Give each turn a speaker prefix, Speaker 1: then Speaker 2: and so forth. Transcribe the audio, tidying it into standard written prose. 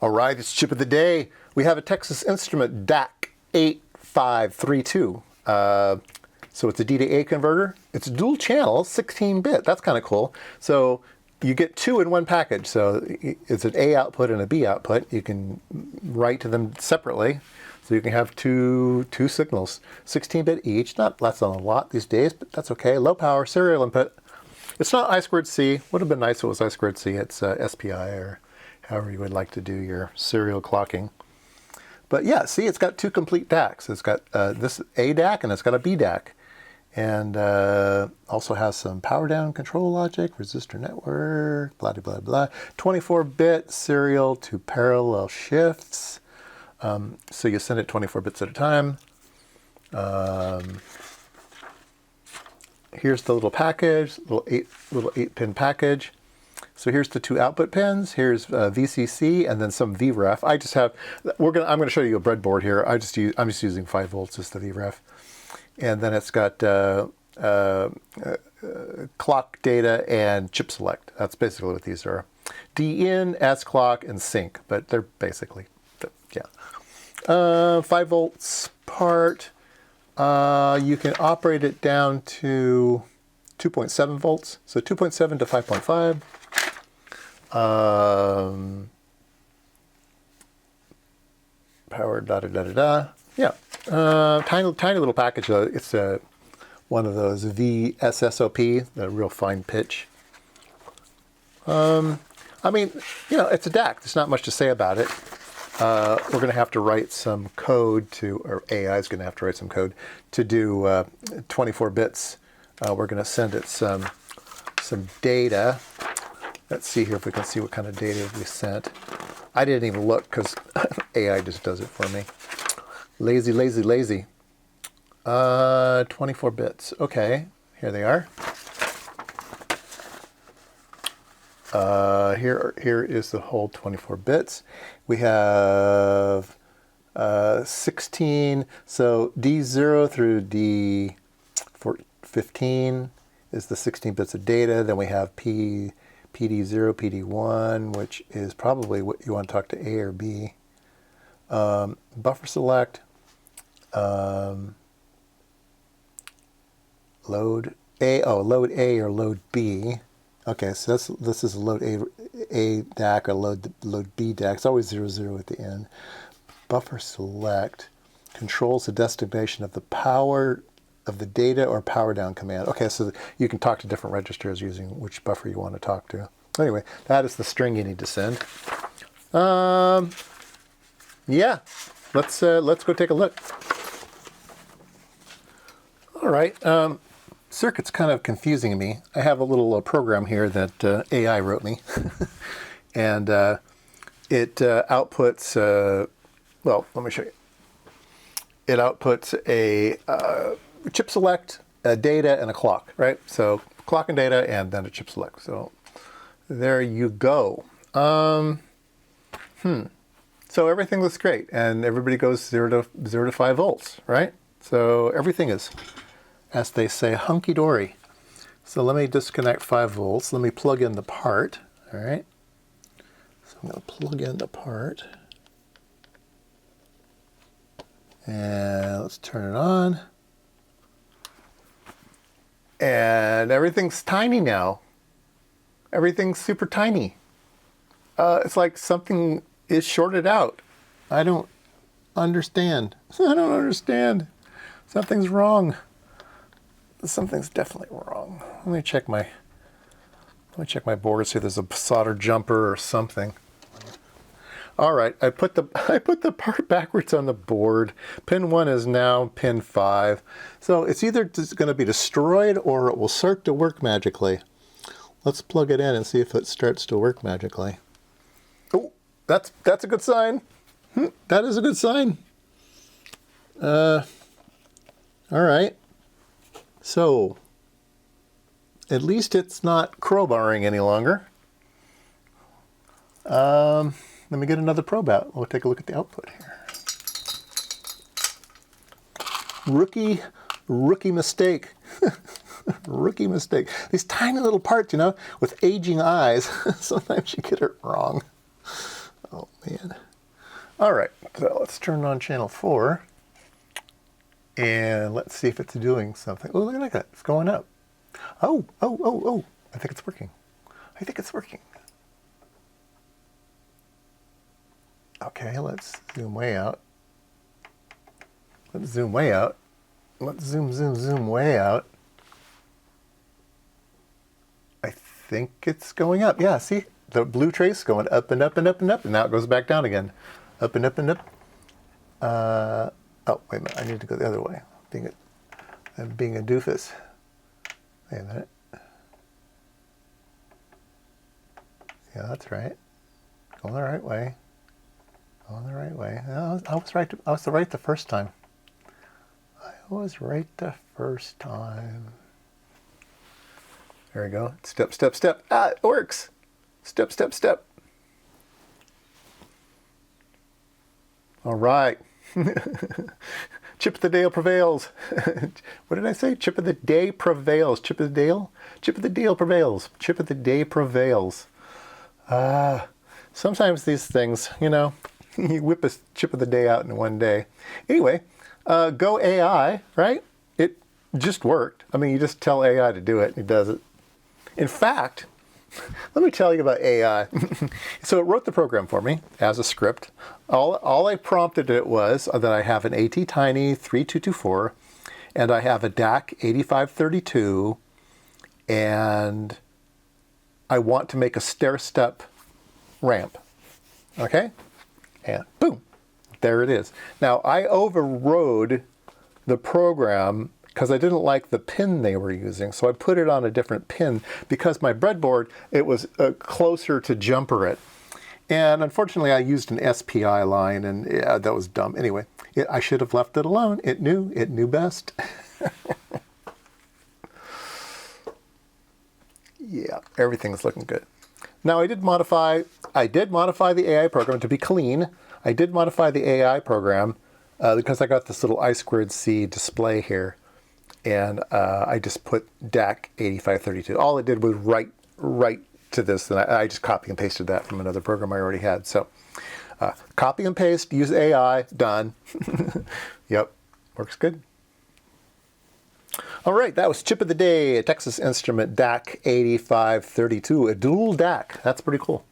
Speaker 1: All right, it's chip of the day. We have a Texas Instrument DAC8532. So it's a D to A converter. It's dual channel, 16-bit. That's kind of cool. So you get two in one package. So it's an A output and a B output. You can write to them separately. So you can have two signals, 16-bit each. Not less than a lot these days, but that's okay. Low power serial input. It's not I2C. Would have been nice if it was I2C. It's SPI or however you would like to do your serial clocking. But yeah, see, it's got two complete DACs. It's got this A DAC and it's got a B DAC. And also has some power down control logic, resistor network, blah, blah, blah, blah. 24-bit serial to parallel shifts. So you send it 24 bits at a time. Here's the little package, little 8-pin package. So here's the two output pins. Here's VCC and then some VREF. I just have. I'm going to show you a breadboard here. I'm just using 5 volts as the VREF, and then it's got clock data and chip select. That's basically what these are. D in, S clock, and sync. But they're basically, yeah. 5 volts part. You can operate it down to 2.7 volts. So 2.7 to 5.5. Power yeah. Tiny little package. It's one of those VSSOP, the real fine pitch. I mean, it's a DAC. There's not much to say about it. We're going to have to write some code or AI is going to have to write some code to do 24 bits. We're going to send it some data. Let's see here if we can see what kind of data we sent. I didn't even look because AI just does it for me. Lazy, lazy, lazy. 24 bits. Okay, here they are. Here is the whole 24 bits. We have 16. So D0 through D15 is the 16 bits of data. Then we have PD0, PD1, which is probably what you want to talk to A or B. Buffer select. Load A. Oh, load A or load B. Okay, so this is load A DAC or load B DAC. It's always 00 at the end. Buffer select controls the destination of the power of the data or power down command. Okay, so you can talk to different registers using which buffer you want to talk to. Anyway, that is the string you need to send. Yeah, let's go take a look. All right. Circuit's kind of confusing me. I have a little program here that AI wrote me, and it outputs. Well, let me show you. It outputs a chip select, a data, and a clock. Right. So clock and data, and then a chip select. So there you go. So everything looks great, and everybody goes 0 to 5 volts. Right. So everything is, as they say, hunky-dory. So let me disconnect 5 volts. Let me plug in the part. All right. So I'm going to plug in the part. And let's turn it on. And everything's tiny now. Everything's super tiny. It's like something is shorted out. I don't understand. I don't understand. Something's wrong. Something's definitely wrong. Let me check my board, see if there's a solder jumper or something. All right, I put the part backwards on the board. Pin 1 is now pin 5. So it's either going to be destroyed or it will start to work magically. Let's plug it in and see if it starts to work magically. Oh, that's a good sign. That is a good sign. All right. So, at least it's not crowbarring any longer. Let me get another probe out. We'll take a look at the output here. Rookie mistake. Rookie mistake. These tiny little parts, with aging eyes, sometimes you get it wrong. Oh, man. All right, so let's turn on channel 4. And let's see if it's doing something. Oh, look at that. It's going up. Oh. I think it's working. I think it's working. Okay, let's zoom way out. Let's zoom way out. Let's zoom way out. I think it's going up. Yeah, see? The blue trace going up and up and up and up, and now it goes back down again. Up and up and up. Oh, wait a minute. I need to go the other way. I'm being a doofus. Wait a minute. Yeah, that's right. Going the right way. Going the right way. No, I was right. I was right the first time. I was right the first time. There we go. Step, step, step. Ah, it works. Step, step, step. All right. Chip of the day prevails. What did I say? Chip of the day prevails. Chip of the Dale? Chip of the Dale prevails. Chip of the day prevails. Sometimes these things, you know, you whip a chip of the day out in one day. Anyway, Go AI, right? It just worked. I mean, you just tell AI to do it, and it does it. In fact, let me tell you about AI. So it wrote the program for me as a script. All I prompted it was that I have an AT-Tiny 3224, and I have a DAC8532, and I want to make a stair-step ramp. Okay? And boom, there it is. Now, I overrode the program because I didn't like the pin they were using, so I put it on a different pin because my breadboard, it was closer to jumper it. And unfortunately, I used an SPI line, and yeah, that was dumb. Anyway, I should have left it alone. It knew best. Yeah, everything's looking good. Now, I did modify the AI program to be clean. I did modify the AI program because I got this little I2C display here. And I just put DAC8532. All it did was write to this, and I just copy and pasted that from another program I already had. So copy and paste, use AI, done. Yep, works good. All right, that was Chip of the Day, a Texas Instrument DAC8532, a dual DAC. That's pretty cool.